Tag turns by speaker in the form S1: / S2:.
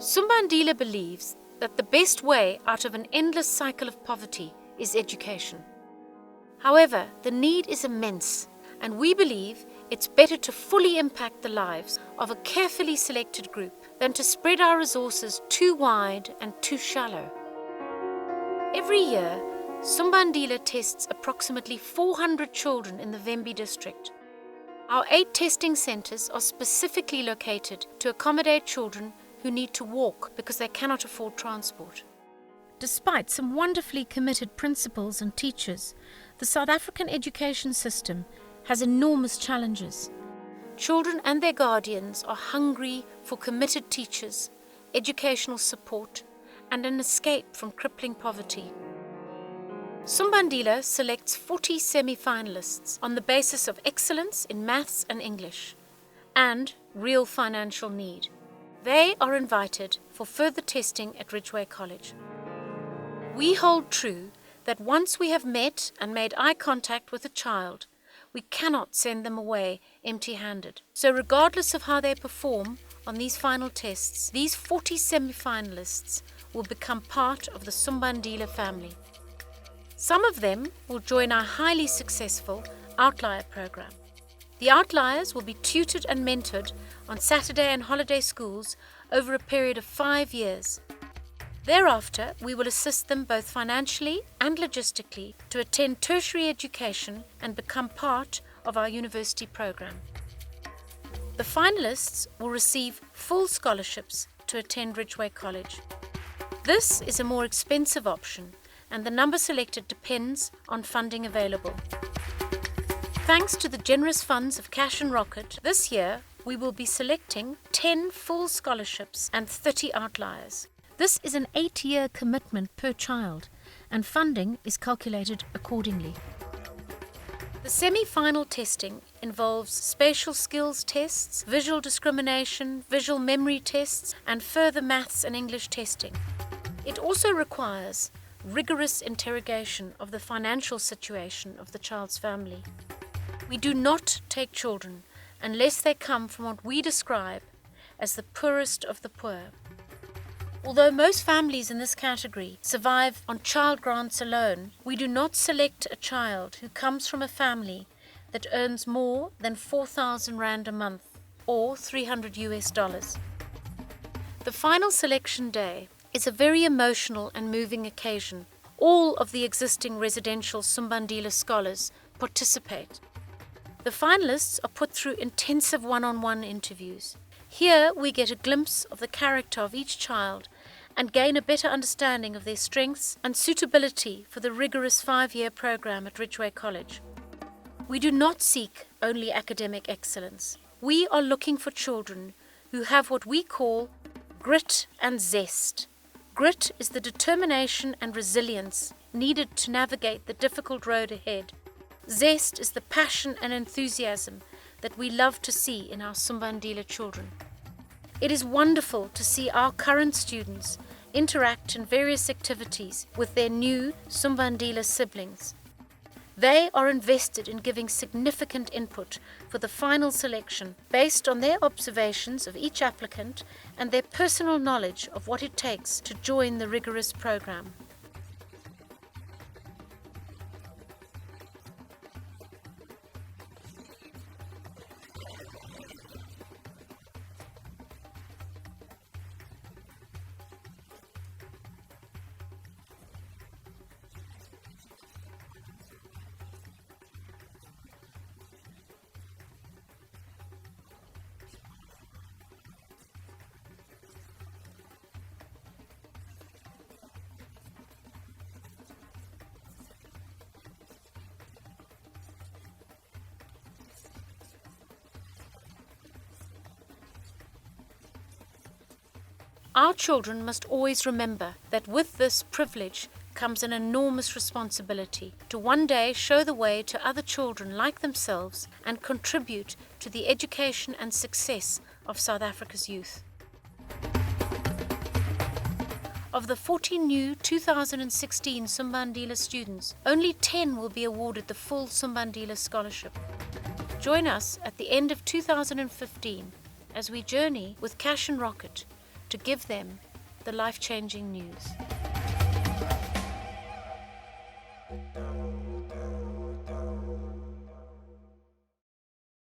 S1: Sumbandila believes that the best way out of an endless cycle of poverty is education. However, the need is immense, and we believe it's better to fully impact the lives of a carefully selected group than to spread our resources too wide and too shallow. Every year, Sumbandila tests approximately 400 children in the Vembe district. Our 8 testing centres are specifically located to accommodate children who need to walk because they cannot afford transport. Despite some wonderfully committed principals and teachers, the South African education system has enormous challenges. Children and their guardians are hungry for committed teachers, educational support, and an escape from crippling poverty. Sumbandila selects 40 semi-finalists on the basis of excellence in maths and English, and real financial need. They are invited for further testing at Ridgeway College. We hold true that once we have met and made eye contact with a child, we cannot send them away empty-handed. So regardless of how they perform on these final tests, these 40 semi-finalists will become part of the Sumbandila family. Some of them will join our highly successful Outlier program. The outliers will be tutored and mentored on Saturday and holiday schools over a period of 5 years. Thereafter, we will assist them both financially and logistically to attend tertiary education and become part of our university program. The finalists will receive full scholarships to attend Ridgeway College. This is a more expensive option, and the number selected depends on funding available. Thanks to the generous funds of Cash and Rocket, this year we will be selecting 10 full scholarships and 30 outliers. This is an 8-year commitment per child, and funding is calculated accordingly. The semi-final testing involves spatial skills tests, visual discrimination, visual memory tests, and further maths and English testing. It also requires rigorous interrogation of the financial situation of the child's family. We do not take children unless they come from what we describe as the poorest of the poor. Although most families in this category survive on child grants alone, we do not select a child who comes from a family that earns more than 4,000 Rand a month, or $300. The final selection day is a very emotional and moving occasion. All of the existing residential Sumbandila scholars participate. The finalists are put through intensive one-on-one interviews. Here we get a glimpse of the character of each child and gain a better understanding of their strengths and suitability for the rigorous 5-year program at Ridgeway College. We do not seek only academic excellence. We are looking for children who have what we call grit and zest. Grit is the determination and resilience needed to navigate the difficult road ahead. Zest is the passion and enthusiasm that we love to see in our Sumbandila children. It is wonderful to see our current students interact in various activities with their new Sumbandila siblings. They are invested in giving significant input for the final selection based on their observations of each applicant and their personal knowledge of what it takes to join the rigorous program. Our children must always remember that with this privilege comes an enormous responsibility to one day show the way to other children like themselves and contribute to the education and success of South Africa's youth. Of the 40 new 2016 Sumbandila students, only 10 will be awarded the full Sumbandila scholarship. Join us at the end of 2015 as we journey with Cash and Rocket to give them the life-changing news.